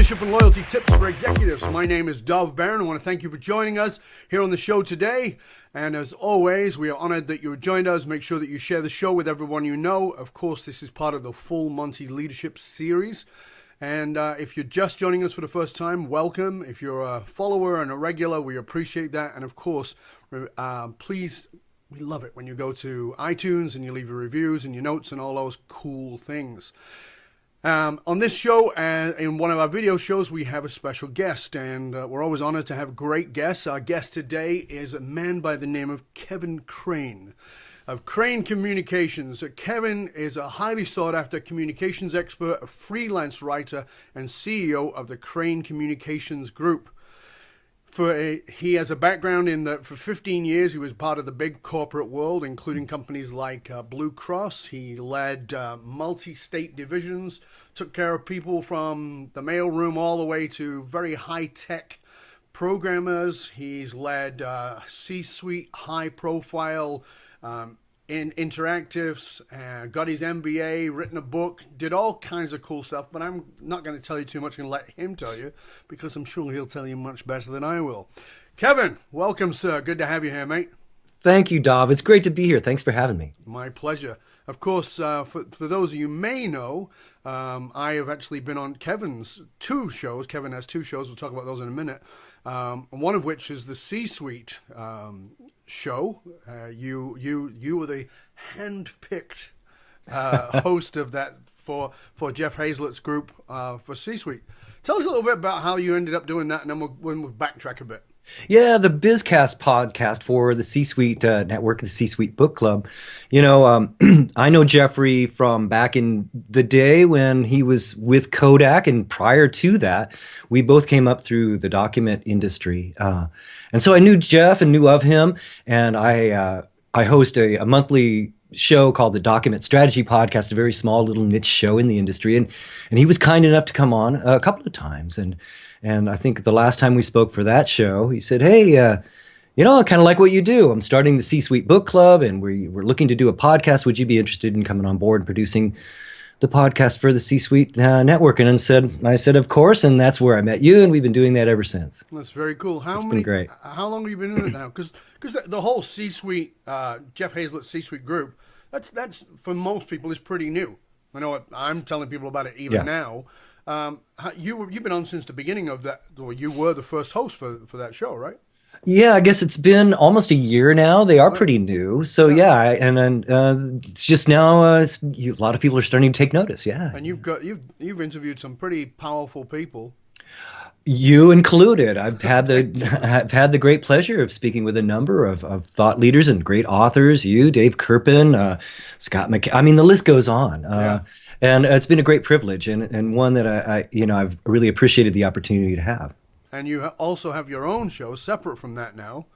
Leadership and Loyalty Tips for Executives. My name is Dov Barron. I want to thank you for joining us here on the show today. And as always, we are honored that you have joined us. Make sure that you share the show with everyone you know. Of course, this is part of the Full Monty Leadership series. And if you're just joining us for the first time, welcome. If you're a follower and a regular, we appreciate that. And of course, please, we love it when you go to iTunes and you leave your reviews and your notes and all those cool things. On this show, in one of our video shows, we have a special guest, and we're always honored to have great guests. Our guest today is a man by the name of Kevin Craine of Craine Communications. Kevin is a highly sought-after communications expert, a freelance writer, and CEO of the Craine Communications Group. He has a background in that for 15 years he was part of the big corporate world, including companies like Blue Cross. He led multi-state divisions, took care of people from the mailroom all the way to very high-tech programmers. He's led C-suite, high-profile interactives, got his MBA, written a book, did all kinds of cool stuff, but I'm not going to tell you too much. I'm going to let him tell you, because I'm sure he'll tell you much better than I will. Kevin, welcome, sir. Good to have you here, mate. Thank you, Dov. It's great to be here. Thanks for having me. My pleasure. Of course, for those of you may know, I have actually been on Kevin's two shows. Kevin has two shows. We'll talk about those in a minute. One of which is the C-Suite show. You were the hand-picked host of that for Jeff Hazlett's group for C-Suite. Tell us a little bit about how you ended up doing that, and then we'll backtrack a bit. Yeah, the Bizcast podcast for the C-Suite network, the C-Suite Book Club. You know, I know Jeffrey from back in the day when he was with Kodak, and prior to that, we both came up through the document industry. And so I knew Jeff and knew of him, and I host a monthly show called the Document Strategy Podcast, a very small little niche show in the industry. And he was kind enough to come on a couple of times. And I think the last time we spoke for that show, he said, hey, you know, I kind of like what you do. I'm starting the C-Suite Book Club, and we're looking to do a podcast. Would you be interested in coming on board and producing the podcast for the C-Suite network? And I said, of course, and that's where I met you, and we've been doing that ever since. That's very cool. It's been great. How long have you been in it now? Because the whole C-Suite, Jeff Hazlett C-Suite group, that's for most people is pretty new. I know I'm telling people about it even now. You've been on since the beginning of that, or you were the first host for that show, right? Yeah, I guess it's been almost a year now. They are pretty new, so it's just now a lot of people are starting to take notice. Yeah, and you've interviewed some pretty powerful people. You included. I've had the great pleasure of speaking with a number of thought leaders and great authors. You, Dave Kirpin, Scott McKay. I mean, the list goes on. And it's been a great privilege, and one that I've really appreciated the opportunity to have. And you also have your own show separate from that now.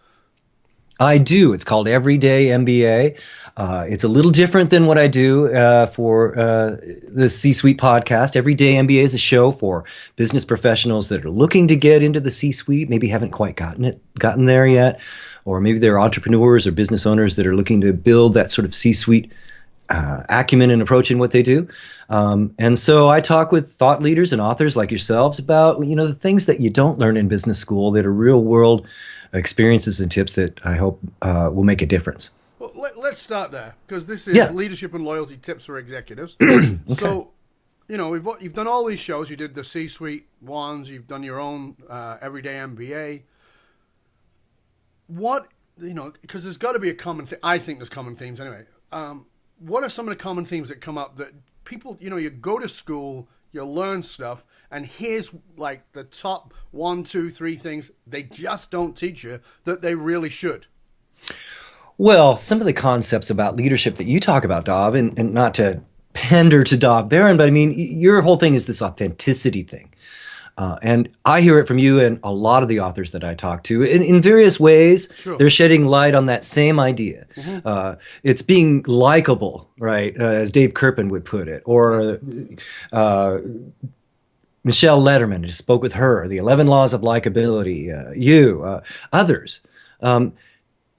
I do. It's called Everyday MBA. It's a little different than what I do for the C-Suite podcast. Everyday MBA is a show for business professionals that are looking to get into the C-Suite, maybe haven't quite gotten there yet, or maybe they're entrepreneurs or business owners that are looking to build that sort of C-Suite acumen and approach in what they do. And so I talk with thought leaders and authors like yourselves about, the things that you don't learn in business school that are real world experiences and tips that I hope will make a difference. Well, let's start there, because this is Leadership and Loyalty Tips for Executives. Okay. So, you've done all these shows. You did the C-Suite ones. You've done your own Everyday MBA. Because there's got to be a common thing. I think there's common themes anyway. What are some of the common themes that come up that people, you go to school, you learn stuff, and here's like the top 1, 2, 3 things they just don't teach you that they really should? Well, some of the concepts about leadership that you talk about, Dov, and not to pander to Dov Barron, but I mean, your whole thing is this authenticity thing. And I hear it from you and a lot of the authors that I talk to in various ways. Sure. They're shedding light on that same idea. Mm-hmm. It's being likable, right? As Dave Kirpin would put it, or Michelle Letterman, just spoke with her, the 11 laws of likability, others.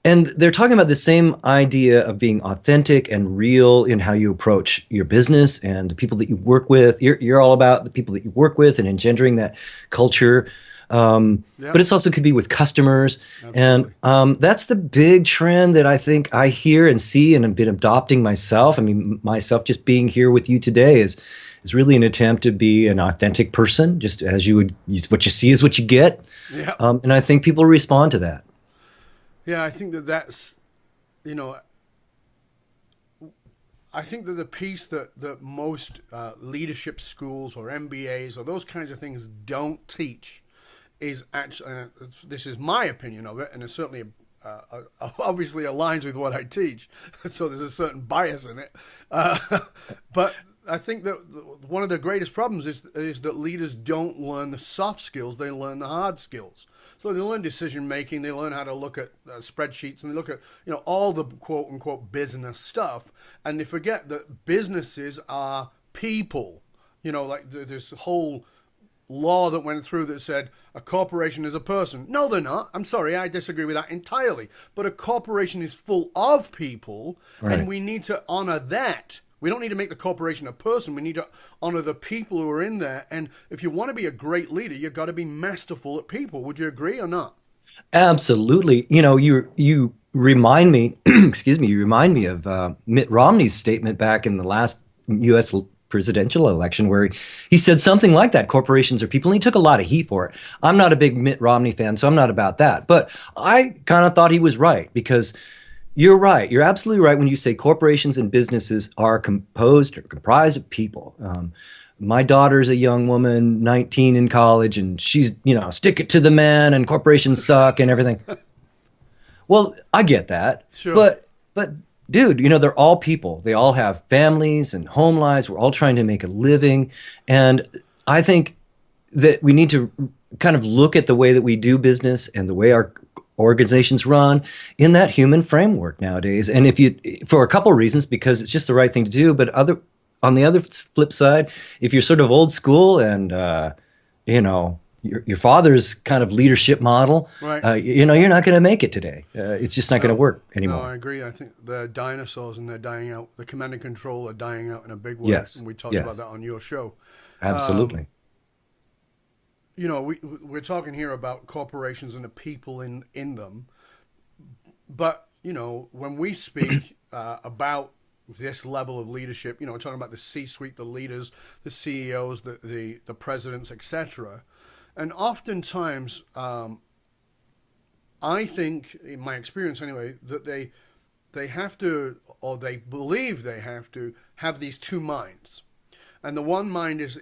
And they're talking about the same idea of being authentic and real in how you approach your business and the people that you work with. You're all about the people that you work with and engendering that culture. But it's also could be with customers. Absolutely. And that's the big trend that I think I hear and see and have been adopting myself. I mean, myself just being here with you today is really an attempt to be an authentic person, just as you would, what you see is what you get. Yeah. And I think people respond to that. Yeah, I think that's, you know, I think that the piece that most leadership schools or MBAs or those kinds of things don't teach is actually, this is my opinion of it, and it certainly obviously aligns with what I teach, so there's a certain bias in it. But I think that one of the greatest problems is that leaders don't learn the soft skills, they learn the hard skills. So they learn decision making, they learn how to look at spreadsheets, and they look at all the quote unquote business stuff, and they forget that businesses are people. Like this whole law that went through that said a corporation is a person. No, they're not. I'm sorry, I disagree with that entirely. But a corporation is full of people, Right. and we need to honor that. We don't need to make the corporation a person. We need to honor the people who are in there. And if you want to be a great leader, you've got to be masterful at people. Would you agree or not? Absolutely. You remind me, excuse me, you remind me of Mitt Romney's statement back in the last U.S. presidential election where he said something like that. Corporations are people. And he took a lot of heat for it. I'm not a big Mitt Romney fan, so I'm not about that. But I kind of thought he was right because you're right. You're absolutely right when you say corporations and businesses are composed or comprised of people. My daughter's a young woman, 19 in college, and she's, stick it to the man and corporations suck and everything. Well, I get that. Sure. But dude, they're all people. They all have families and home lives. We're all trying to make a living. And I think that we need to kind of look at the way that we do business and the way our organizations run in that human framework nowadays. And for a couple of reasons, because it's just the right thing to do, but on the other flip side, if you're sort of old school and, your father's kind of leadership model, Right. you're not going to make it today. It's just not going to work anymore. No, I agree. I think the dinosaurs and they're dying out. The command and control are dying out in a big way. Yes. And we talked about that on your show. Absolutely. We're talking here about corporations and the people in them. But, when we speak about this level of leadership, we're talking about the C-suite, the leaders, the CEOs, the presidents, etc. And oftentimes, I think, in my experience anyway, that they have to, or they believe they have to, have these two minds. And the one mind is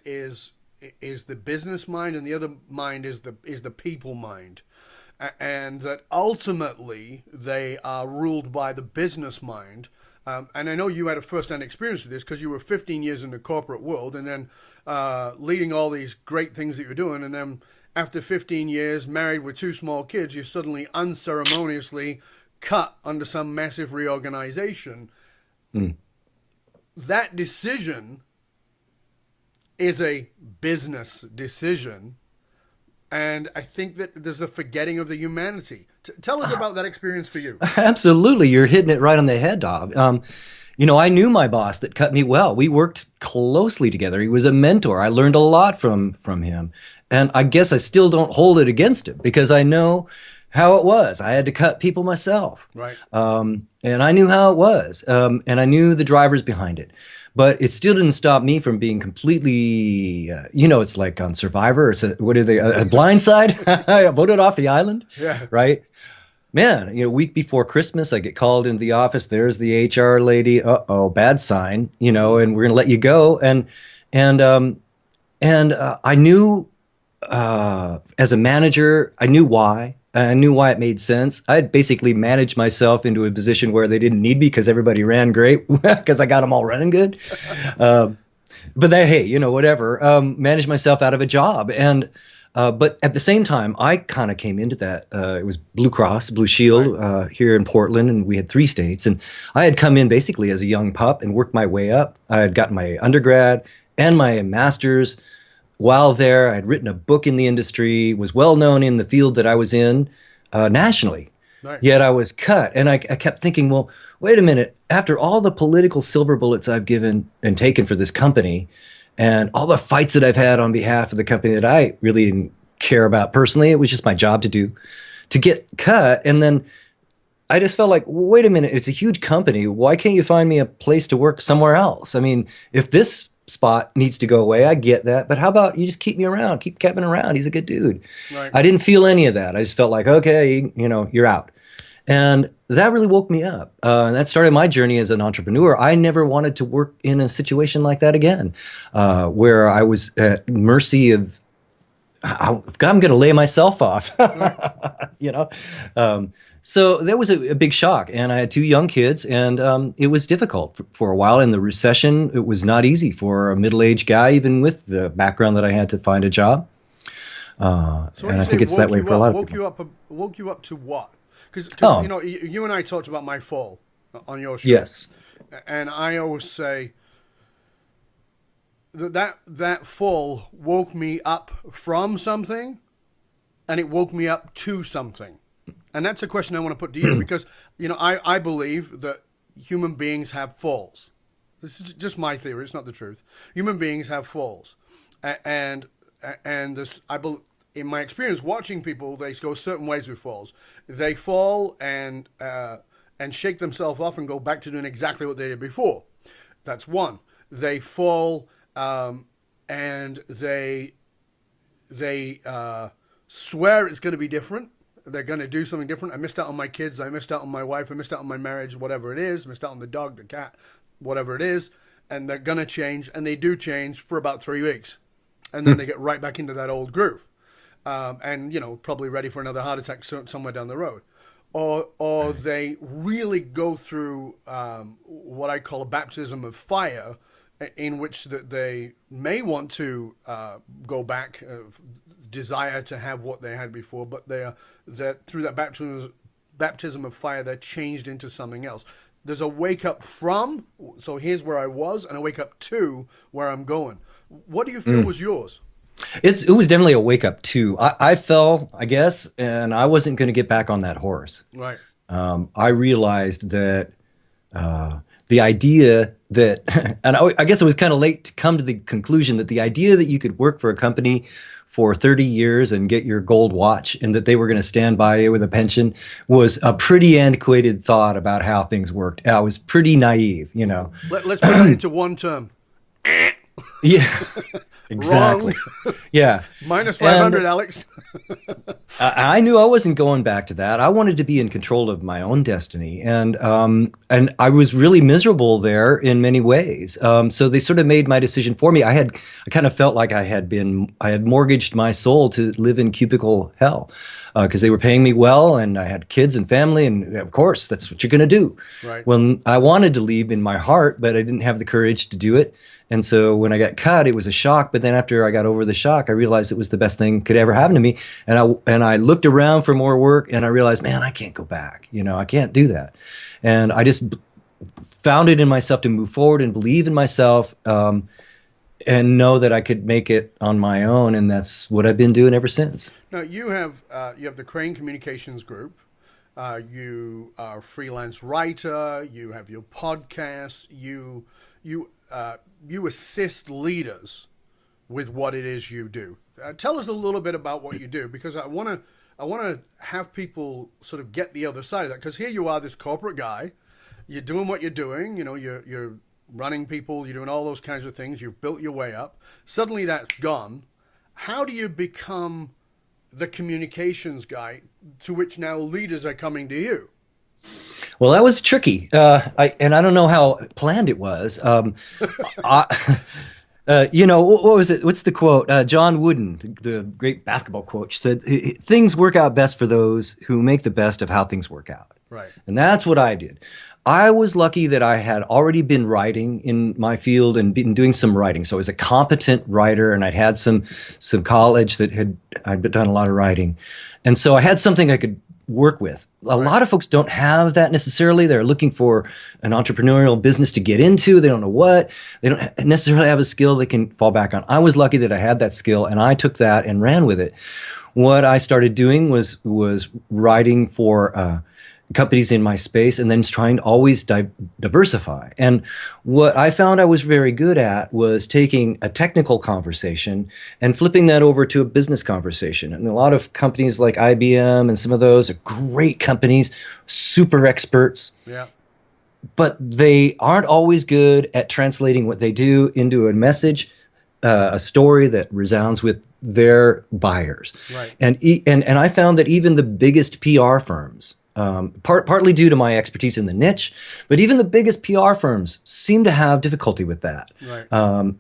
the business mind, and the other mind is the people mind. And that ultimately they are ruled by the business mind. And I know you had a first-hand experience with this because you were 15 years in the corporate world and then leading all these great things that you're doing. And then after 15 years, married with two small kids, you're suddenly unceremoniously cut under some massive reorganization. Mm. That decision is a business decision. And I think that there's a forgetting of the humanity. Tell us about that experience for you. Absolutely. You're hitting it right on the head, Dov. I knew my boss that cut me well. We worked closely together. He was a mentor. I learned a lot from him. And I guess I still don't hold it against him because I know how it was. I had to cut people myself. Right. And I knew how it was. And I knew the drivers behind it. But it still didn't stop me from being completely, it's like on Survivor. It's a blind side? I voted off the island. Yeah. Right? Man, a week before Christmas, I get called into the office. There's the HR lady. Uh-oh, bad sign, and we're going to let you go. And I knew, as a manager, I knew why. I knew why it made sense. I had basically managed myself into a position where they didn't need me because everybody ran great because I got them all running good. But hey, whatever. Managed myself out of a job. And but at the same time, I kind of came into that. It was Blue Cross, Blue Shield here in Portland, and we had 3 states. And I had come in basically as a young pup and worked my way up. I had gotten my undergrad and my master's. While there, I had written a book in the industry, was well known in the field that I was in nationally. Right. Yet I was cut. And I kept thinking, well, wait a minute. After all the political silver bullets I've given and taken for this company, and all the fights that I've had on behalf of the company that I really didn't care about personally, it was just my job to do, to get cut. And then I just felt like, well, wait a minute, it's a huge company. Why can't you find me a place to work somewhere else? I mean, if this spot needs to go away, I get that. But how about you just keep me around, keep Kevin around? He's a good dude. Right. I didn't feel any of that. I just felt like, okay, you're out. And that really woke me up. And that started my journey as an entrepreneur. I never wanted to work in a situation like that again, where I was at mercy of, I'm going to lay myself off, you know? So that was a big shock. And I had 2 young kids, and it was difficult for a while. In the recession, it was not easy for a middle-aged guy, even with the background that I had, to find a job. So and I think it's that way for a lot of people. Woke you up to what? Because Oh. you and I talked about my fall on your show. Yes. And I always say that fall woke me up from something, and it woke me up to something. And that's a question I want to put to you, because I believe that human beings have falls. This is just my theory; it's not the truth. Human beings have falls, and this, in my experience watching people, they go certain ways with falls. They fall and shake themselves off and go back to doing exactly what they did before. That's one. They fall and they swear it's going to be different. They're going to do something different. I missed out on my kids. I missed out on my wife. I missed out on my marriage, whatever it is. Missed out on the dog, the cat, whatever it is. And they're going to change, and they do change for about 3 weeks. And then they get right back into that old groove. And, probably ready for another heart attack somewhere down the road. Or they really go through what I call a baptism of fire, in which that they may want to go back, desire to have what they had before, but they're through that baptism of fire, they're changed into something else. There's a wake up from, so here's where I was, and a wake up to where I'm going. What do you feel was yours? It was definitely a wake up too. I fell, I guess, and I wasn't going to get back on that horse. Right. I realized that the idea that, and I guess it was kind of late to come to the conclusion that the idea that you could work for a company for 30 years and get your gold watch, and that they were going to stand by you with a pension, was a pretty antiquated thought about how things worked. I was pretty naive, Let's put it into one term. Yeah, exactly. Wrong. Yeah. Minus 500, Alex. I knew I wasn't going back to that. I wanted to be in control of my own destiny, and I was really miserable there in many ways. So they sort of made my decision for me. I kind of felt like I had mortgaged my soul to live in cubicle hell, because they were paying me well, and I had kids and family, and of course that's what you're going to do. Right. Well, I wanted to leave in my heart, but I didn't have the courage to do it. And so when I got cut, it was a shock. But then after I got over the shock, I realized it was the best thing could ever happen to me. And I looked around for more work, and I realized, man, I can't go back. I can't do that. And I just found it in myself to move forward and believe in myself, and know that I could make it on my own. And that's what I've been doing ever since. Now you have the Craine Communications Group. You are a freelance writer. You have your podcast. You assist leaders with what it is you do. Tell us a little bit about what you do, because I want to have people sort of get the other side of that. Because here you are, this corporate guy, you're doing what you're doing. You're running people, you're doing all those kinds of things. You've built your way up. Suddenly that's gone. How do you become the communications guy to which now leaders are coming to you? Well, that was tricky. I don't know how planned it was. What was it? What's the quote? John Wooden, the great basketball coach, said, "Things work out best for those who make the best of how things work out." Right. And that's what I did. I was lucky that I had already been writing in my field and been doing some writing. So I was a competent writer, and I'd had some college that I'd done a lot of writing. And so I had something I could work with. A lot of folks don't have that necessarily. They're looking for an entrepreneurial business to get into. They don't know what. They don't necessarily have a skill they can fall back on. I was lucky that I had that skill, and I took that and ran with it. what I started doing was writing for companies in my space, and then trying to always diversify. And what I found I was very good at was taking a technical conversation and flipping that over to a business conversation. And a lot of companies like IBM and some of those are great companies, super experts. Yeah. But they aren't always good at translating what they do into a message, a story that resounds with their buyers. Right. And I found that even the biggest PR firms, partly due to my expertise in the niche, but even the biggest PR firms seem to have difficulty with that, Right.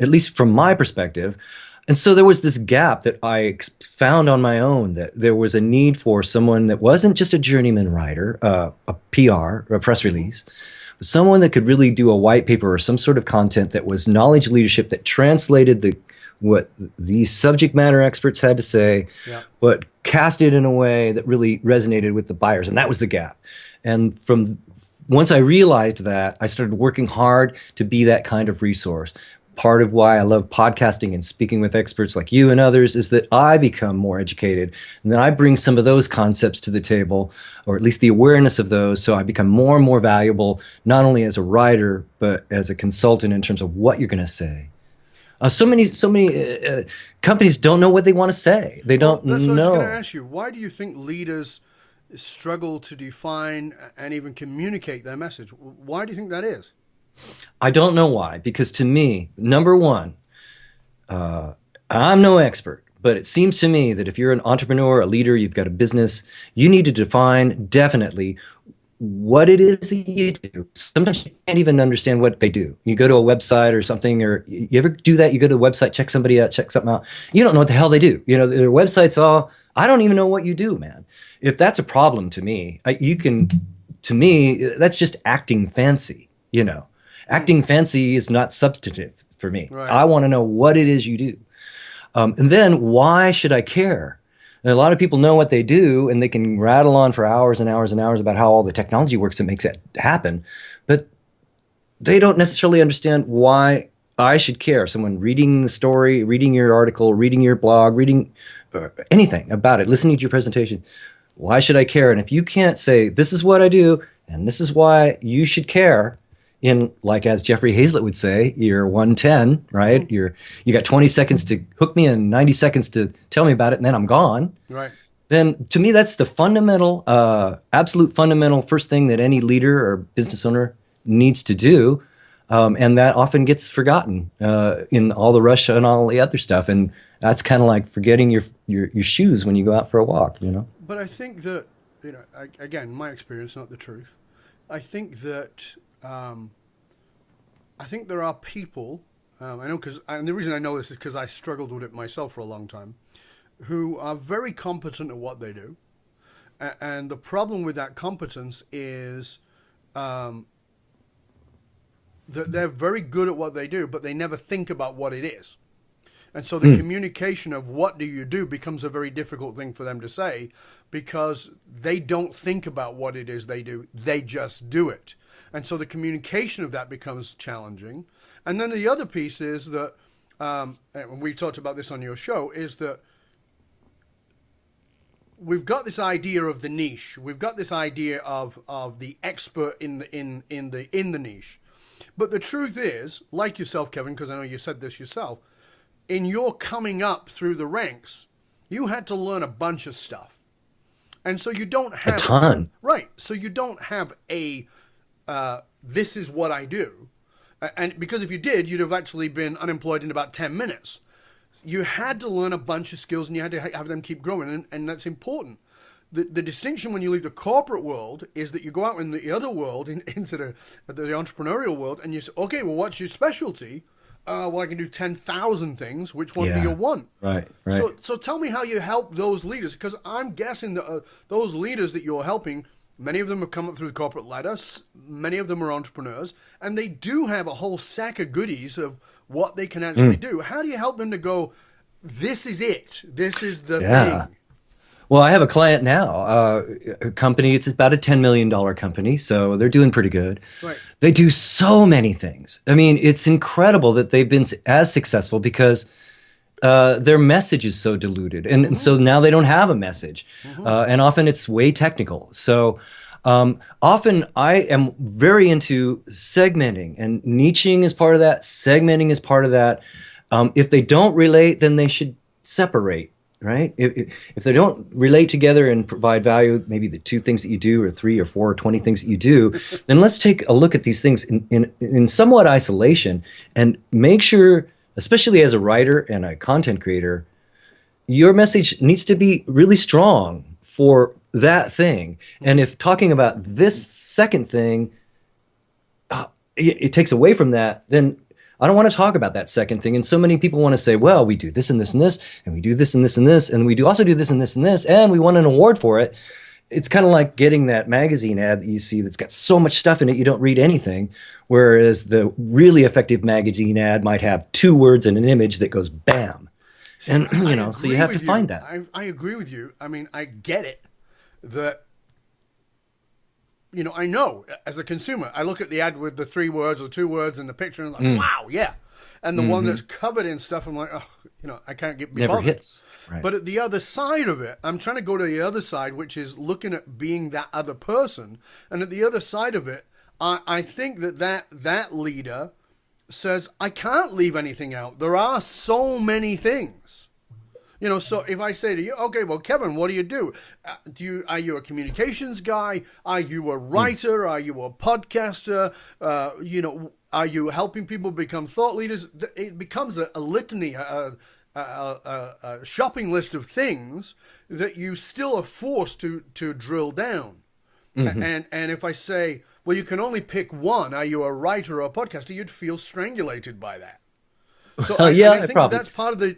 at least from my perspective. And so there was this gap that I found on my own, that there was a need for someone that wasn't just a journeyman writer, a PR, a press release, but someone that could really do a white paper or some sort of content that was knowledge leadership, that translated what these subject matter experts had to say, Yeah. but cast it in a way that really resonated with the buyers. And that was the gap. And once I realized that, I started working hard to be that kind of resource. Part of why I love podcasting and speaking with experts like you and others is that I become more educated, and then I bring some of those concepts to the table, or at least the awareness of those, so I become more and more valuable, not only as a writer, but as a consultant in terms of what you're going to say. So many companies don't know what they want to say. They don't know. That's what I was going to ask you. Why do you think leaders struggle to define and even communicate their message? Why do you think that is? I don't know why, because to me, number one, I'm no expert, but it seems to me that if you're an entrepreneur, a leader, you've got a business, you need to define definitely what it is that you do. Sometimes you can't even understand what they do. You go to a website or something, or you ever do that? You go to the website, check somebody out, check something out. You don't know what the hell they do. You know, their website's I don't even know what you do, man. If that's a problem to me, to me, that's just acting fancy, you know. Acting fancy is not substantive for me. Right. I want to know what it is you do. And then why should I care? And a lot of people know what they do, and they can rattle on for hours and hours and hours about how all the technology works that makes it happen. But they don't necessarily understand why I should care. Someone reading the story, reading your article, reading your blog, reading anything about it, listening to your presentation. Why should I care? And if you can't say, this is what I do, and this is why you should care, in, like, as Jeffrey Hazlett would say, you're 110, right? You got 20 seconds to hook me and 90 seconds to tell me about it, and then I'm gone. Right. Then to me, that's the fundamental, absolute fundamental first thing that any leader or business owner needs to do. And that often gets forgotten in all the rush and all the other stuff. And that's kind of like forgetting your shoes when you go out for a walk, you know? But I think that, you know, again, my experience, not the truth. I think that I think there are people, I know, and the reason I know this is because I struggled with it myself for a long time, who are very competent at what they do. And the problem with that competence is that they're very good at what they do, but they never think about what it is. And so the communication of what do you do becomes a very difficult thing for them to say, because they don't think about what it is they do. They just do it. And so the communication of that becomes challenging. And then the other piece is that, and we talked about this on your show, is that we've got this idea of the niche. We've got this idea of the expert in the niche. But the truth is, like yourself, Kevin, because I know you said this yourself, in your coming up through the ranks, you had to learn a bunch of stuff. And so you don't have a ton. Right. So you don't have this is what I do. And because if you did, you'd have actually been unemployed in about 10 minutes. You had to learn a bunch of skills, and you had to have them keep growing. And that's important. The distinction when you leave the corporate world is that you go out in the other world, into the entrepreneurial world, and you say, okay, well, what's your specialty? Well, I can do 10,000 things. Which one do you want? Right. So tell me how you help those leaders, because I'm guessing that those leaders that you're helping, many of them have come up through the corporate ladder. Many of them are entrepreneurs, and they do have a whole sack of goodies of what they can actually do. How do you help them to go, this is it. This is the thing. Well, I have a client now, a company. It's about a $10 million company, so they're doing pretty good. Right. They do so many things. I mean, it's incredible that they've been as successful, because their message is so diluted, and so now they don't have a message, and often it's way technical. So often I am very into segmenting, and niching is part of that. Segmenting is part of that. If they don't relate, then they should separate. Right? If they don't relate together and provide value, maybe the 2 things that you do, or 3 or 4 or 20 things that you do, then let's take a look at these things in somewhat isolation and make sure, especially as a writer and a content creator, your message needs to be really strong for that thing. And if talking about this second thing, it takes away from that, then I don't want to talk about that second thing. And so many people want to say, well, we do this and this and this, and we do this and this and this, and we do also do this and this and this, and we won an award for it. It's kind of like getting that magazine ad that you see that's got so much stuff in it, you don't read anything. Whereas the really effective magazine ad might have 2 words and an image that goes bam. And, so you have to find that. I agree with you. I mean, I get it that, I know as a consumer, I look at the ad with the 3 words or 2 words and the picture and I'm like, wow, yeah. And the one that's covered in stuff, I'm like, oh, I can't get never bothered. Hits. Right. But at the other side of it, I'm trying to go to the other side, which is looking at being that other person. And at the other side of it, I think that leader says, I can't leave anything out. There are so many things. So if I say to you, okay, well, Kevin, what do you do? Are you a communications guy? Are you a writer? Are you a podcaster? Are you helping people become thought leaders? It becomes a litany, a shopping list of things that you still are forced to drill down. And if I say, well, you can only pick one, are you a writer or a podcaster? You'd feel strangulated by that. So I think probably.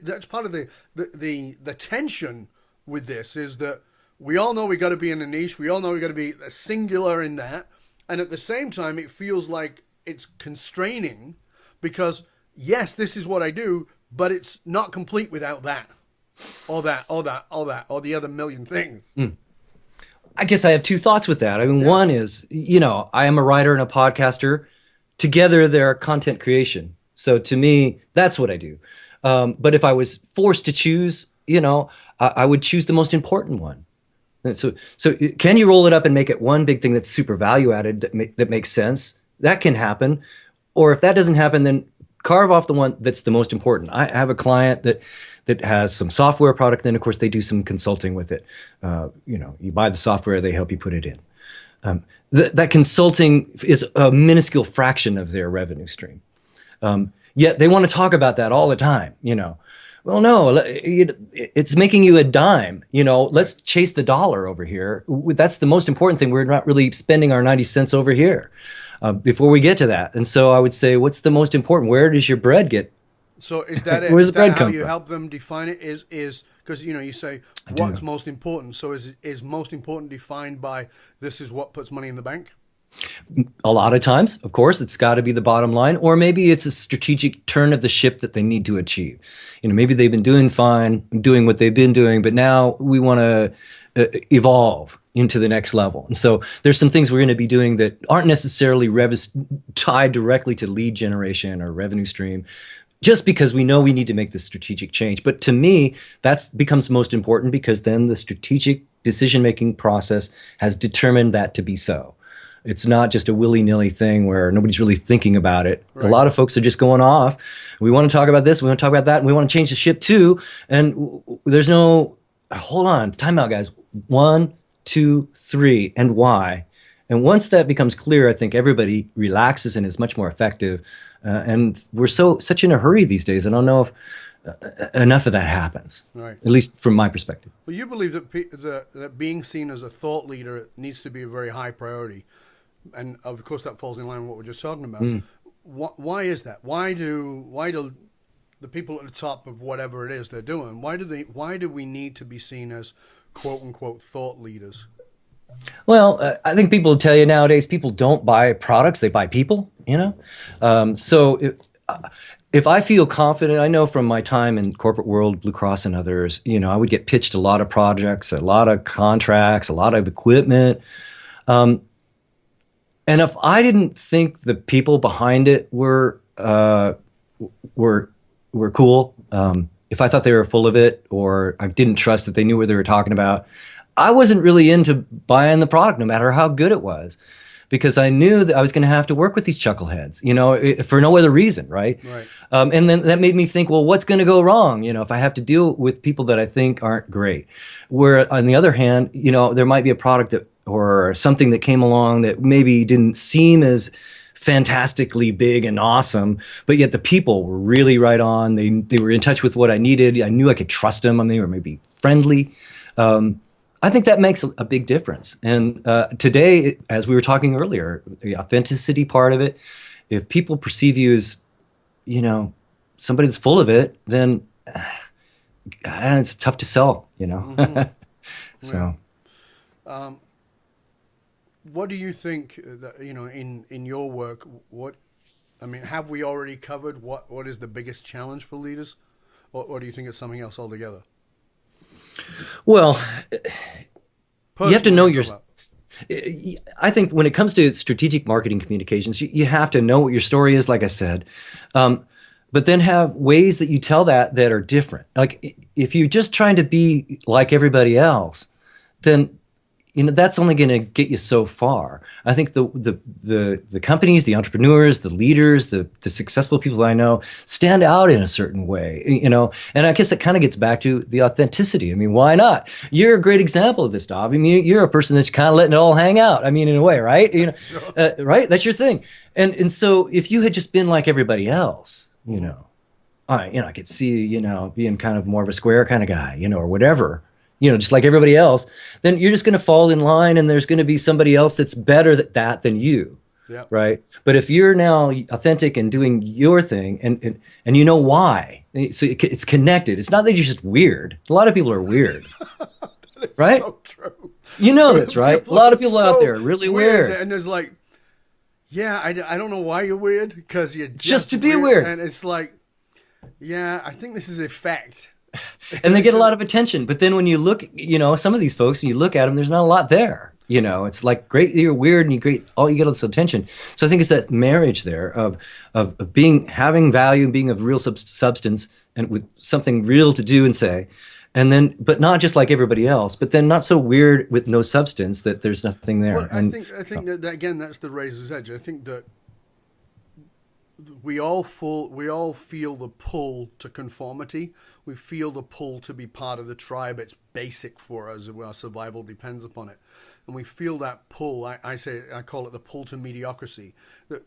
that's part of the tension with this, is that we all know we got to be in a niche. We all know we got to be singular in that, and at the same time, it feels like it's constraining because yes, this is what I do, but it's not complete without that, or that, or that, or that, or the other million things. I guess I have 2 thoughts with that. I mean, one is, I am a writer and a podcaster. Together, they're content creation. So to me, that's what I do. But if I was forced to choose, I would choose the most important one. And so can you roll it up and make it one big thing that's super value added that makes sense? That can happen. Or if that doesn't happen, then carve off the one that's the most important. I have a client that has some software product. Then of course they do some consulting with it. You buy the software, they help you put it in. That consulting is a minuscule fraction of their revenue stream. Yet they want to talk about that all the time, Well, no, it's making you a dime, let's chase the dollar over here. That's the most important thing. We're not really spending our 90 cents over here before we get to that. And so I would say, what's the most important? Where does your bread get? So is that it? Where's the bread how come you from? help them define it? Is because you say what's most important. So is most important defined by this is what puts money in the bank? A lot of times, of course, it's got to be the bottom line, or maybe it's a strategic turn of the ship that they need to achieve. Maybe they've been doing fine, doing what they've been doing, but now we want to evolve into the next level. And so there's some things we're going to be doing that aren't necessarily tied directly to lead generation or revenue stream, just because we know we need to make this strategic change. But to me, that becomes most important because then the strategic decision-making process has determined that to be so. It's not just a willy-nilly thing where nobody's really thinking about it. Right. A lot of folks are just going off. We want to talk about this, we want to talk about that, and we want to change the ship too. And there's no, hold on, time out, guys. 1, 2, 3, and why? And once that becomes clear, I think everybody relaxes and is much more effective. And we're such in a hurry these days. I don't know if enough of that happens, right? At least from my perspective. Well, you believe that being seen as a thought leader needs to be a very high priority. And of course, that falls in line with what we're just talking about. Why is that? Why do the people at the top of whatever it is they're doing? Why do we need to be seen as quote unquote thought leaders? Well, I think people tell you nowadays people don't buy products; they buy people. So if I feel confident, I know from my time in corporate world, Blue Cross and others, I would get pitched a lot of projects, a lot of contracts, a lot of equipment. And if I didn't think the people behind it were cool, if I thought they were full of it or I didn't trust that they knew what they were talking about, I wasn't really into buying the product, no matter how good it was, because I knew that I was going to have to work with these chuckleheads, for no other reason, right? Right. And then that made me think, well, what's going to go wrong, if I have to deal with people that I think aren't great? Where on the other hand, there might be a product that or something that came along that maybe didn't seem as fantastically big and awesome, but yet the people were really right on. They were in touch with what I needed. I knew I could trust them. I mean, they were maybe friendly. I think that makes a big difference. And today, as we were talking earlier, the authenticity part of it, if people perceive you as, somebody that's full of it, then it's tough to sell, Mm-hmm. So. Um, what do you think that, in your work, have we already covered what is the biggest challenge for leaders, or do you think it's something else altogether? Well, you have to know your. About. I think when it comes to strategic marketing communications, you have to know what your story is, like I said, but then have ways that you tell that are different. Like if you're just trying to be like everybody else, then that's only going to get you so far. I think the companies, the entrepreneurs, the leaders, the successful people I know stand out in a certain way, and I guess that kind of gets back to the authenticity. I mean, why not? You're a great example of this, Dov. I mean, you're a person that's kind of letting it all hang out. I mean, in a way, right? Right? That's your thing. And so if you had just been like everybody else, I could see you, being kind of more of a square kind of guy, or whatever. Just like everybody else, then you're just going to fall in line and there's going to be somebody else that's better at that than you. Yeah. Right. But if you're now authentic and doing your thing and you know why, so it's connected. It's not that you're just weird. A lot of people are weird. Right. So true. This, right? A lot of people out there are really weird. And there's like, yeah, I don't know why you're weird, because you're just to be weird. And it's like, yeah, I think this is a fact. And they get a lot of attention. But then when you look, some of these folks, when you look at them, there's not a lot there. It's like, great, you're weird and you're great. All you get all this attention. So I think it's that marriage there of having value and being of real substance and with something real to do and say. And then, but not just like everybody else, but then not so weird with no substance that there's nothing there. Well, I think that again, that's the razor's edge. I think that we all feel the pull to conformity. We feel the pull to be part of the tribe. It's basic for us. Our survival depends upon it. And we feel that pull. I call it the pull to mediocrity.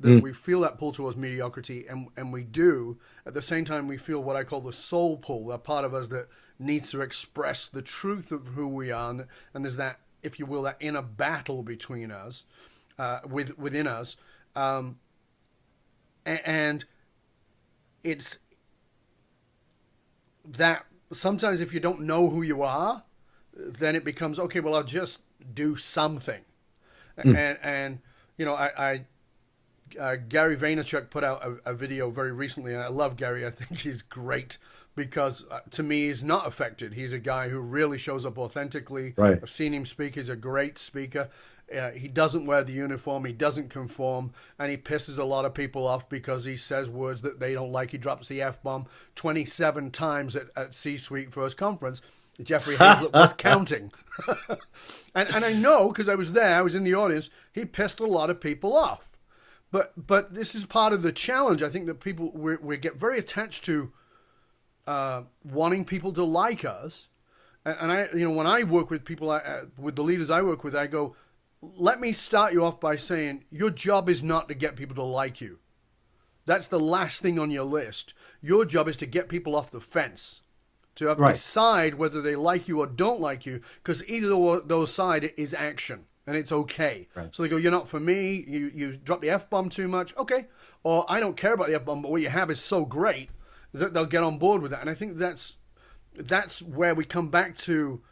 We feel that pull towards mediocrity, and we do. At the same time, we feel what I call the soul pull, that part of us that needs to express the truth of who we are. And there's that, if you will, that inner battle between us, within us. And it's that sometimes if you don't know who you are, then it becomes, okay, well, I'll just do something. And Gary Vaynerchuk put out a video very recently, and I love Gary. I think he's great because to me, he's not affected. He's a guy who really shows up authentically. Right. I've seen him speak. He's a great speaker. He doesn't wear the uniform. He doesn't conform, and he pisses a lot of people off because he says words that they don't like. He drops the F-bomb 27 times at C-Suite first conference. Jeffrey Hazlett was counting. and I know, because I was there, I was in the audience, he pissed a lot of people off. But this is part of the challenge. I think that people, we get very attached to wanting people to like us. And I, when I work with people, with the leaders I work with, I go, let me start you off by saying your job is not to get people to like you. That's the last thing on your list. Your job is to get people off the fence, to have decide whether they like you or don't like you, because either of those side is action, and it's okay. Right. So they go, you're not for me, you drop the F-bomb too much, okay. Or I don't care about the F-bomb, but what you have is so great that they'll get on board with that. And I think that's where we come back to,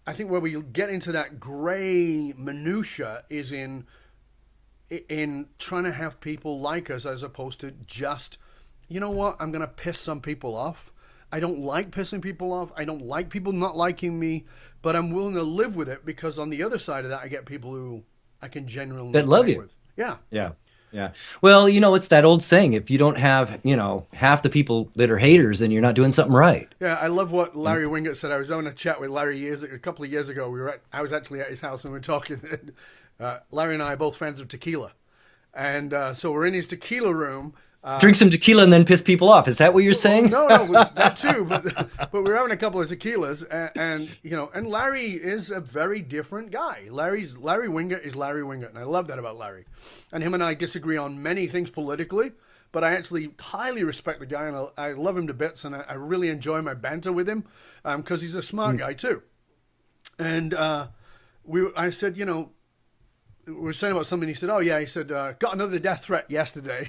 I think where we get into that gray minutia is in trying to have people like us, as opposed to just, you know what, I'm going to piss some people off. I don't like pissing people off. I don't like people not liking me, but I'm willing to live with it because on the other side of that, I get people who I can genuinely that love you. with. Yeah. Yeah. Yeah. Well, it's that old saying, if you don't have, half the people that are haters, then you're not doing something right. Yeah, I love what Yeah. Larry Wingett said. I was on a chat with Larry a couple of years ago. I was actually at his house and we were talking. Larry and I are both fans of tequila, and so we're in his tequila room. Drink some tequila and then piss people off. Is that what you're Well, saying? no, that too. But we're having a couple of tequilas, and Larry is a very different guy. Larry Wingett is Larry Wingett, and I love that about Larry. And him and I disagree on many things politically, but I actually highly respect the guy, and I love him to bits, and I really enjoy my banter with him because he's a smart guy too. And I said, we were saying about something. He said, "Oh yeah," he said, "Got another death threat yesterday."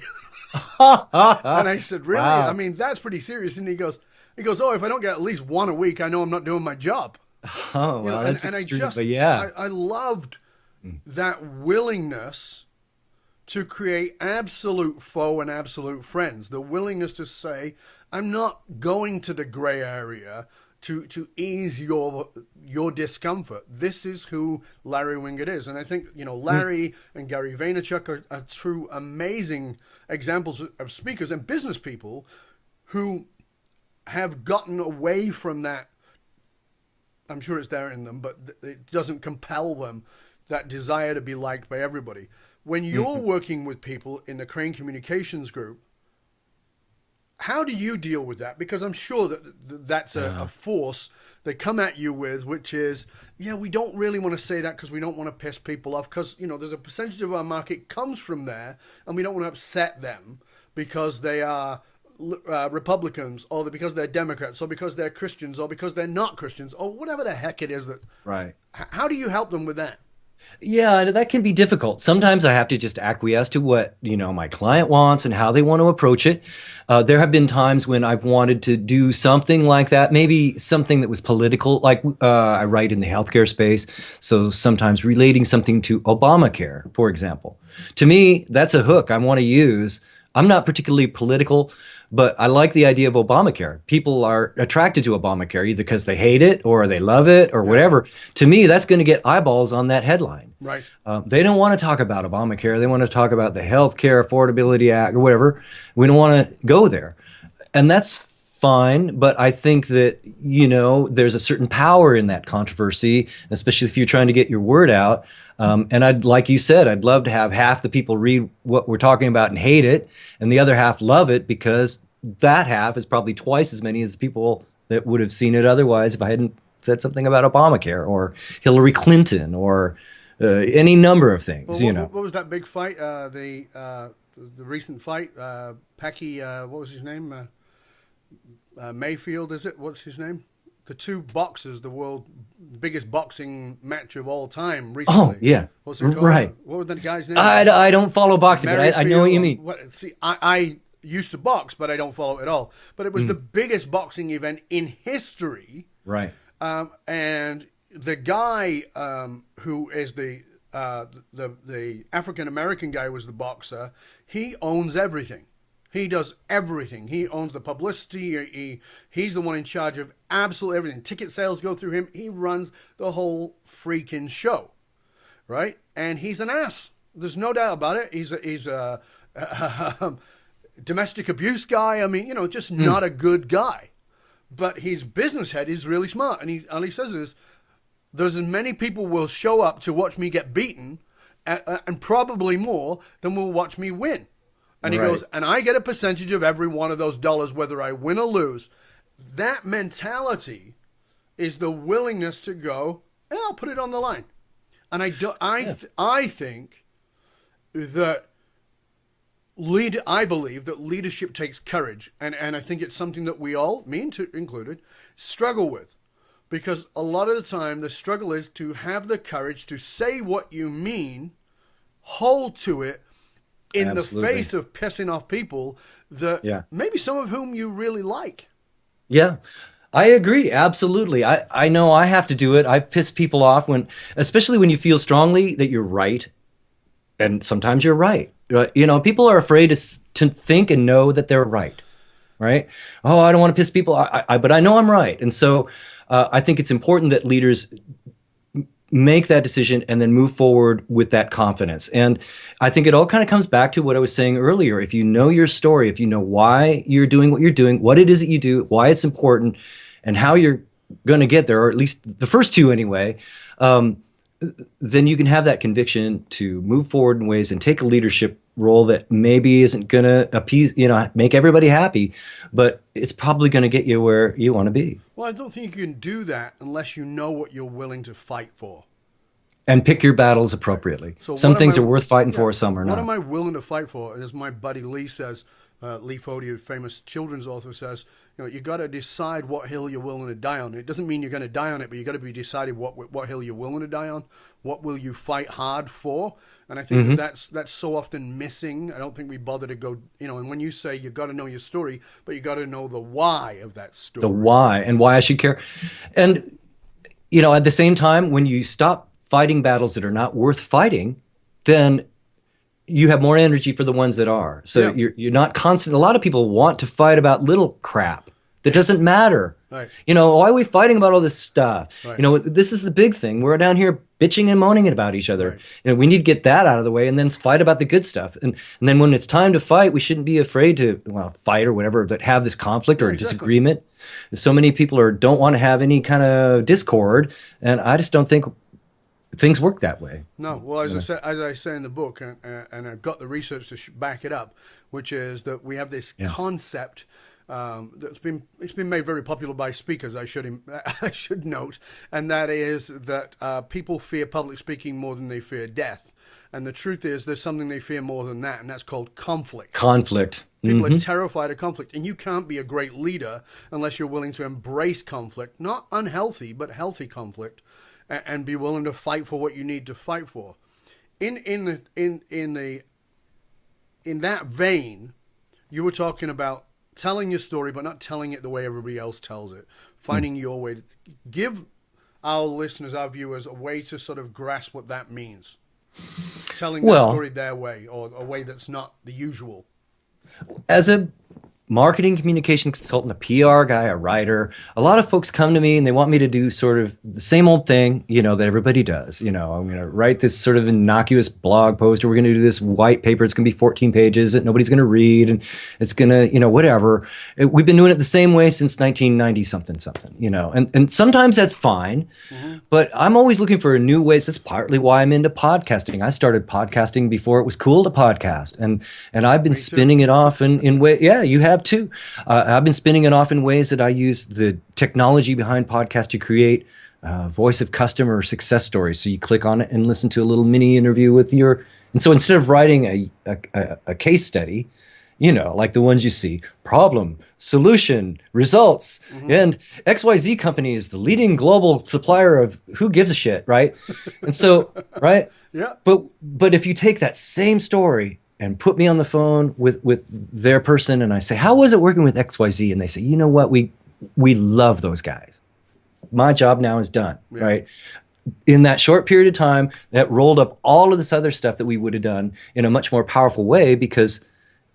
And I said, "Really? Wow. I mean, that's pretty serious." And he goes, "Oh, if I don't get at least one a week, I know I'm not doing my job." Oh, well, that's extreme, but yeah. I loved that willingness to create absolute foe and absolute friends. The willingness to say, "I'm not going to the gray area to ease your discomfort. This is who Larry Wingett is." And I think, Larry and Gary Vaynerchuk are true amazing examples of speakers and business people who have gotten away from that. I'm sure it's there in them, but it doesn't compel them, that desire to be liked by everybody. When you're working with people in the Craine Communications group, how do you deal with that? Because I'm sure that that's a force they come at you with, which is, yeah, we don't really want to say that because we don't want to piss people off, because, there's a percentage of our market comes from there, and we don't want to upset them because they are Republicans, or because they're Democrats, or because they're Christians, or because they're not Christians, or whatever the heck it is that. Right. How do you help them with that? Yeah, that can be difficult. Sometimes I have to just acquiesce to what, my client wants and how they want to approach it. There have been times when I've wanted to do something like that, maybe something that was political, like I write in the healthcare space. So sometimes relating something to Obamacare, for example. To me, that's a hook I want to use. I'm not particularly political, but I like the idea of Obamacare. People are attracted to Obamacare either because they hate it or they love it or whatever. To me, that's going to get eyeballs on that headline. Right. They don't want to talk about Obamacare. They want to talk about the Healthcare Affordability Act or whatever. We don't want to go there. And that's fine, but I think that, there's a certain power in that controversy, especially if you're trying to get your word out. And like you said, I'd love to have half the people read what we're talking about and hate it, and the other half love it, because that half is probably twice as many as people that would have seen it otherwise if I hadn't said something about Obamacare or Hillary Clinton or any number of things. What was that big fight? The recent fight. Packy. What was his name? Mayfield, is it? What's his name? The two boxers, the world biggest boxing match of all time recently. Oh, yeah. What's it called? Right. What was that guy's name? I don't follow boxing, but I know what you mean. I used to box, but I don't follow it at all. But it was the biggest boxing event in history. Right. And the guy who is the African American guy was the boxer. He owns everything. He does everything. He owns the publicity. He's the one in charge of absolutely everything. Ticket sales go through him. He runs the whole freaking show, right? And he's an ass. There's no doubt about it. He's a domestic abuse guy. I mean, just not a good guy. But his business head is really smart. And all he says is, there's as many people will show up to watch me get beaten, and probably more than will watch me win. And he goes, and I get a percentage of every one of those dollars, whether I win or lose. That mentality is the willingness to go, I'll put it on the line. And I think that I believe that leadership takes courage. And I think it's something that we all, me included, struggle with. Because a lot of the time, the struggle is to have the courage to say what you mean, hold to it, in Absolutely. the face of pissing off people that maybe some of whom you really like. Yeah, I agree. Absolutely. I know I have to do it. I've pissed people off especially when you feel strongly that you're right. And sometimes you're right. People are afraid to think and know that they're right. Right. Oh, I don't want to piss people off, but I know I'm right. And so I think it's important that leaders make that decision and then move forward with that confidence. And I think it all kind of comes back to what I was saying earlier. If you know your story, if you know why you're doing what you're doing, what it is that you do, why it's important, and how you're going to get there, or at least the first two anyway, then you can have that conviction to move forward in ways and take a leadership role that maybe isn't going to appease, make everybody happy, but it's probably going to get you where you want to be. Well, I don't think you can do that unless you know what you're willing to fight for. And pick your battles appropriately. So some things are worth fighting for, some are not. What am I willing to fight for? And as my buddy Lee says, Lee Fody, a famous children's author, says, you got to decide what hill you're willing to die on. It doesn't mean you're going to die on it, but you got to be decided what hill you're willing to die on. What will you fight hard for? And I think that's so often missing. I don't think we bother to go, and when you say you got to know your story, but you got to know the why of that story. The why, and why I should care. And, at the same time, when you stop fighting battles that are not worth fighting, then you have more energy for the ones that are. So you're not constant. A lot of people want to fight about little crap that doesn't matter. Right. Why are we fighting about all this stuff? Right. This is the big thing. We're down here bitching and moaning about each other. Right. We need to get that out of the way and then fight about the good stuff. And then when it's time to fight, we shouldn't be afraid to fight or whatever, but have this conflict or disagreement. So many people don't want to have any kind of discord, and I just don't think things work that way. No, well, as I say in the book, and I've got the research to back it up, which is that we have this concept it's been made very popular by speakers. I should note, and that is that people fear public speaking more than they fear death. And the truth is, there's something they fear more than that, and that's called conflict. Conflict. People are terrified of conflict, and you can't be a great leader unless you're willing to embrace conflict, not unhealthy, but healthy conflict. And be willing to fight for what you need to fight for. In that vein, you were talking about telling your story, but not telling it the way everybody else tells it. Finding your way. Give our listeners, our viewers, a way to sort of grasp what that means. Telling the story their way, or a way that's not the usual. As a marketing communication consultant, a PR guy, a writer, a lot of folks come to me and they want me to do sort of the same old thing, that everybody does. I'm going to write this sort of innocuous blog post, or we're going to do this white paper. It's going to be 14 pages that nobody's going to read, and it's going to, whatever. We've been doing it the same way since 1990 something, and sometimes that's fine, but I'm always looking for new ways. That's partly why I'm into podcasting. I started podcasting before it was cool to podcast, and I've been spinning it off in ways. Yeah, you have too. I've been spinning it off in ways that I use the technology behind podcasts to create voice of customer success stories. So you click on it and listen to a little mini interview with and so instead of writing a case study, like the ones you see, problem, solution, results, and XYZ company is the leading global supplier of who gives a shit, right? And so, right? Yeah. But if you take that same story and put me on the phone with their person, and I say, how was it working with XYZ? And they say, you know what, we love those guys. My job now is done, right? In that short period of time, that rolled up all of this other stuff that we would have done in a much more powerful way, because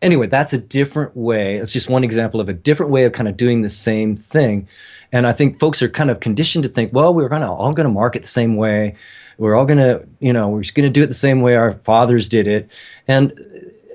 anyway, that's a different way. It's just one example of a different way of kind of doing the same thing. And I think folks are kind of conditioned to think, well, we're all going to market the same way. We're all going to, we're just going to do it the same way our fathers did it. And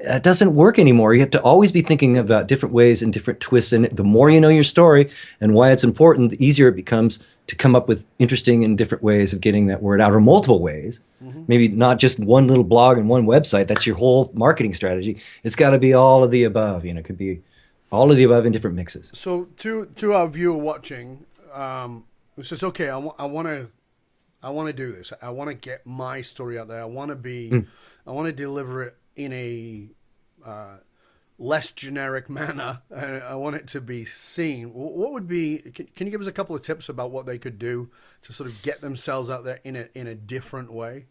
it doesn't work anymore. You have to always be thinking about different ways and different twists. And the more you know your story and why it's important, the easier it becomes to come up with interesting and different ways of getting that word out, or multiple ways. Maybe not just one little blog and one website. That's your whole marketing strategy. It's got to be all of the above. It could be all of the above in different mixes. So to our viewer watching, it says, okay, I want to do this. I want to get my story out there. I want to deliver it in a less generic manner. I want it to be seen. What would be? Can you give us a couple of tips about what they could do to sort of get themselves out there in a different way?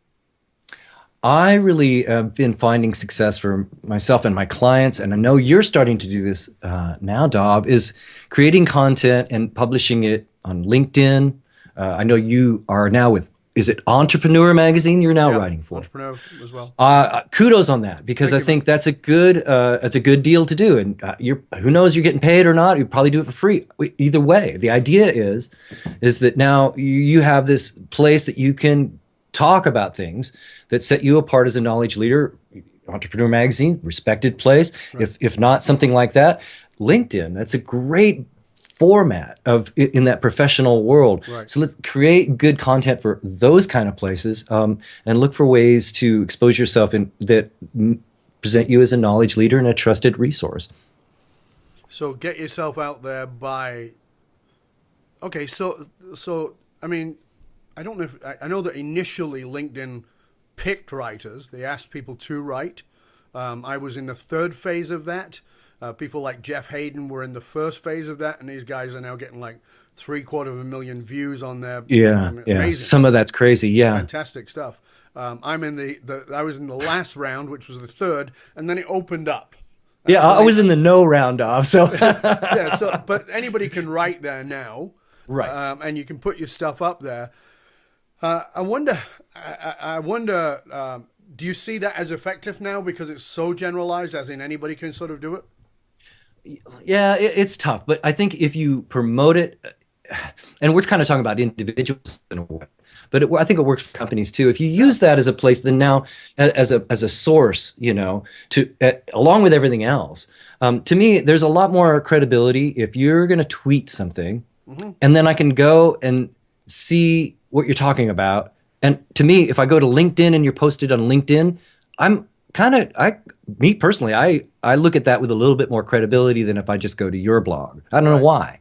I really have been finding success for myself and my clients, and I know you're starting to do this now, Dov, is creating content and publishing it on LinkedIn. I know you are now with, is it Entrepreneur Magazine you're now writing for? Entrepreneur as well. Kudos on that, because I think that's a good deal to do. And who knows, you're getting paid or not. You probably do it for free. Either way, the idea is that now you have this place that you can talk about things that set you apart as a knowledge leader. Entrepreneur Magazine, respected place. Right. If not something like that, LinkedIn. That's a great format in that professional world. Right. So let's create good content for those kind of places, and look for ways to expose yourself in that present you as a knowledge leader and a trusted resource. So get yourself out there by. Okay, so I mean, I don't know if I know that initially LinkedIn picked writers. They asked people to write. I was in the third phase of that. People like Jeff Hayden were in the first phase of that, and these guys are now getting like 750,000 views on their. Yeah, Amazing. Some of that's crazy. Yeah, Fantastic stuff. I'm in I was in the last round, which was the third, and then it opened up. Yeah, I was in the no round off. So Yeah, but anybody can write there now, right. and you can put your stuff up there. I wonder. Do you see that as effective now because it's so generalized, as in anybody can sort of do it? Yeah, it's tough, but I think if you promote it, and we're kind of talking about individuals in a way, but I think it works for companies too. If you use that as a place, then now as a source, to along with everything else, to me, there's a lot more credibility if you're going to tweet something, and then I can go and see what you're talking about. And to me, if I go to LinkedIn and you're posted on LinkedIn, me personally, I look at that with a little bit more credibility than if I just go to your blog. I don't know why,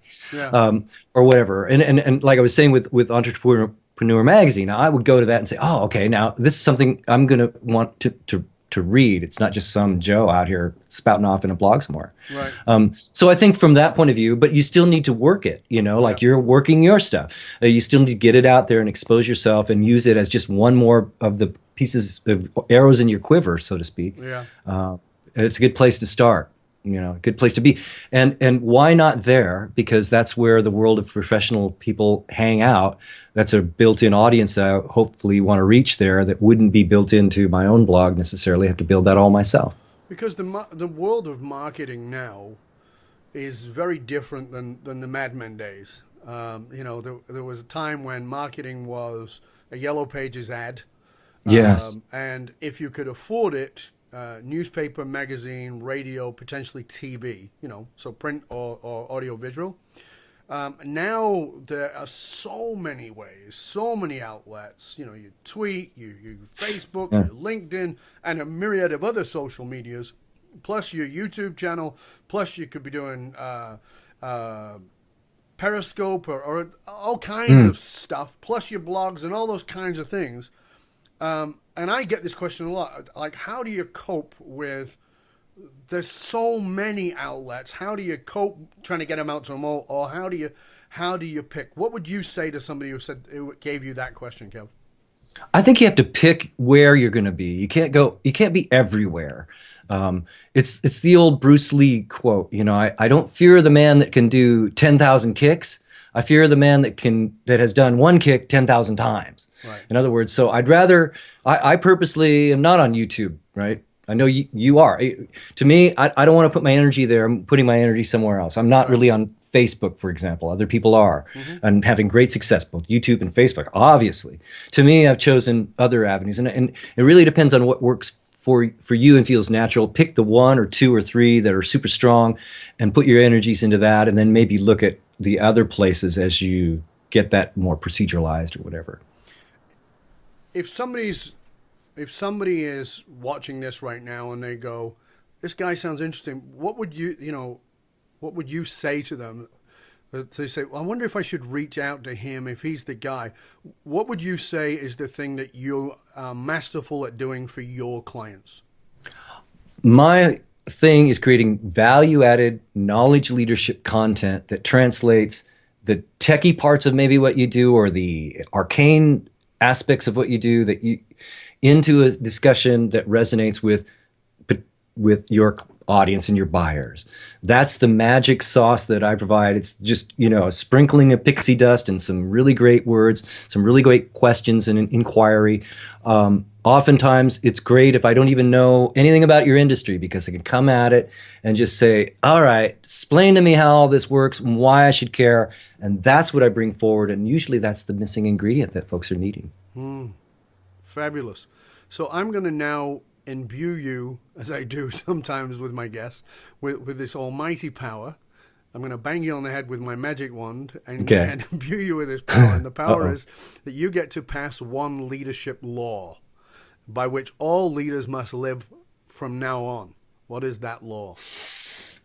or whatever. And like I was saying with Entrepreneur Magazine, I would go to that and say, oh, okay, now this is something I'm going to want to read. It's not just some Joe out here spouting off in a blog somewhere. Right. So I think from that point of view, but you still need to work it, like you're working your stuff. You still need to get it out there and expose yourself and use it as just one more of the pieces of arrows in your quiver, so to speak. Yeah. It's a good place to start, a good place to be. And why not there? Because that's where the world of professional people hang out. That's a built-in audience that I hopefully want to reach there that wouldn't be built into my own blog necessarily. I have to build that all myself. Because the world of marketing now is very different than the Mad Men days. There was a time when marketing was a Yellow Pages ad. Yes. And if you could afford it, newspaper, magazine, radio, potentially TV, so print or audio visual. Now there are so many ways, so many outlets. You tweet, you Facebook, you LinkedIn, and a myriad of other social medias, plus your YouTube channel, plus you could be doing Periscope or all kinds of stuff, plus your blogs and all those kinds of things. And I get this question a lot, like, how do you cope with, there's so many outlets, how do you cope trying to get them out to them all, or how do you pick? What would you say to somebody who gave you that question, Kev? I think you have to pick where you're going to be. You can't be everywhere. It's the old Bruce Lee quote, I don't fear the man that can do 10,000 kicks. I fear the man that has done one kick 10,000 times. Right. In other words, so I purposely am not on YouTube, right? I know you are. To me, I don't want to put my energy there. I'm putting my energy somewhere else. I'm not really on Facebook, for example. Other people are, and having great success, both YouTube and Facebook, obviously. To me, I've chosen other avenues, and it really depends on what works for you and feels natural. Pick the one or two or three that are super strong and put your energies into that, and then maybe look at the other places as you get that more proceduralized or whatever. If somebody is watching this right now and they go, this guy sounds interesting, what would you say to them? They say, well, I wonder if I should reach out to him if he's the guy. What would you say is the thing that you are masterful at doing for your clients? My thing is creating value-added knowledge leadership content that translates the techie parts of maybe what you do or the arcane aspects of what you do into a discussion that resonates with your audience and your buyers. That's the magic sauce that I provide. It's just, a sprinkling of pixie dust and some really great words, some really great questions and an inquiry. Oftentimes it's great if I don't even know anything about your industry because I can come at it and just say, all right, explain to me how all this works and why I should care. And that's what I bring forward. And usually that's the missing ingredient that folks are needing. Fabulous. So I'm going to now imbue you, as I do sometimes with my guests, with this almighty power. I'm going to bang you on the head with my magic wand and imbue you with this power. And the power is that you get to pass one leadership law by which all leaders must live from now on. What is that law?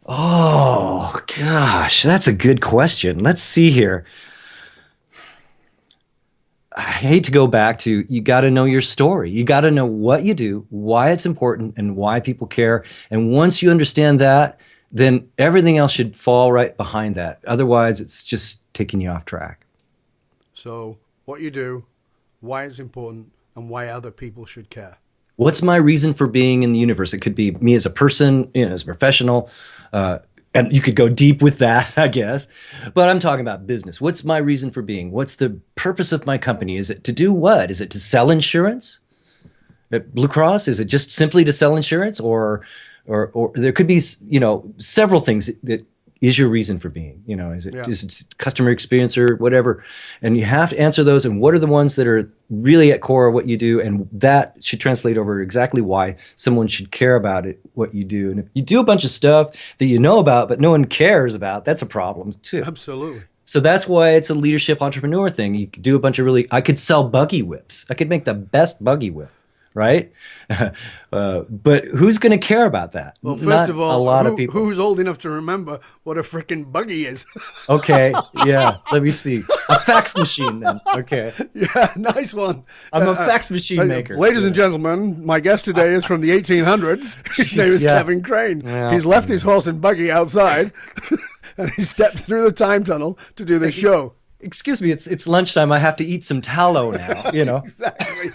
Oh, gosh, that's a good question. Let's see here. I hate to go back to, you got to know your story. You got to know what you do, why it's important, and why people care. And once you understand that, then everything else should fall right behind that. Otherwise, it's just taking you off track. So what you do, why it's important, and why other people should care. What's my reason for being in the universe? It could be me as a person, as a professional, and you could go deep with that, I guess. But I'm talking about business. What's my reason for being? What's the purpose of my company? Is it to do what? Is it to sell insurance? At Blue Cross, is it just simply to sell insurance, or there could be, several things that is your reason for being? Is it customer experience or whatever? And you have to answer those. And what are the ones that are really at core of what you do? And that should translate over exactly why someone should care about it, what you do. And if you do a bunch of stuff that you know about, but no one cares about, that's a problem too. Absolutely. So that's why it's a leadership entrepreneur thing. You could do a bunch of I could sell buggy whips. I could make the best buggy whip. Right? But who's going to care about that? Well, first of all, a lot of people. Who's old enough to remember what a freaking buggy is? Okay, yeah. Let me see. A fax machine, then. Okay. Yeah, nice one. I'm a fax machine maker. Ladies and gentlemen, my guest today is from the 1800s. His name is Kevin Craine. Yeah. He's left his horse and buggy outside, and he stepped through the time tunnel to do this show. Excuse me, it's lunchtime. I have to eat some tallow now. Exactly.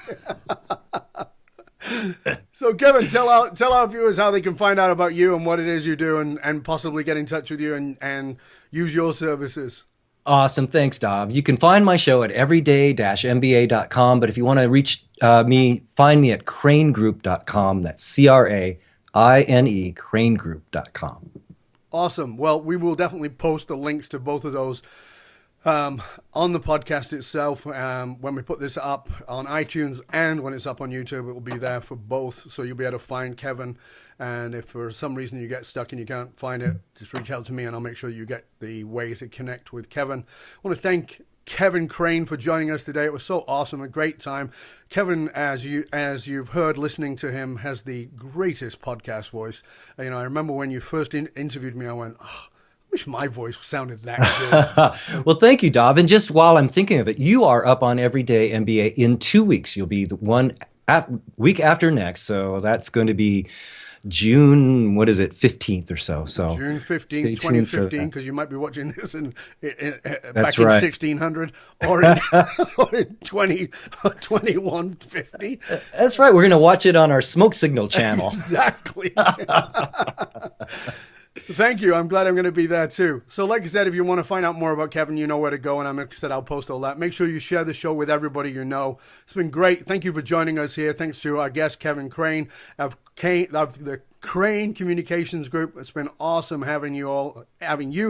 So, Kevin, tell our viewers how they can find out about you and what it is you do, and possibly get in touch with you and use your services. Awesome. Thanks, Dov. You can find my show at everyday-mba.com, but if you want to reach me, find me at crainegroup.com. That's CRAINE, crainegroup.com. Awesome. Well, we will definitely post the links to both of those on the podcast itself. When we put this up on iTunes and when it's up on YouTube, it will be there for both. So you'll be able to find Kevin. And if for some reason you get stuck and you can't find it, just reach out to me and I'll make sure you get the way to connect with Kevin. I want to thank Kevin Craine for joining us today. It was so awesome, a great time. Kevin, as you've heard listening to him, has the greatest podcast voice. I remember when you first interviewed me, I went, oh, wish my voice sounded that good. Well, thank you, Dov. And just while I'm thinking of it, you are up on Everyday MBA in 2 weeks. You'll be the week after next. So that's going to be June, 15th or so. So June 15th, 2015, because you might be watching this back in right. 1600 or in 2150. That's right. We're going to watch it on our Smoke Signal channel. Exactly. Thank you. I'm glad I'm going to be there too. So like I said, if you want to find out more about Kevin, you know where to go. And like I said, I'll post all that. Make sure you share the show with everybody you know. It's been great. Thank you for joining us here. Thanks to our guest, Kevin Craine of the Craine Communications Group. It's been awesome having you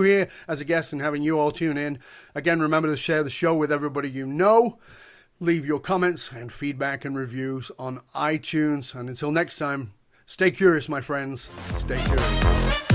here as a guest and having you all tune in. Again, remember to share the show with everybody you know. Leave your comments and feedback and reviews on iTunes. And until next time, stay curious, my friends. Stay curious.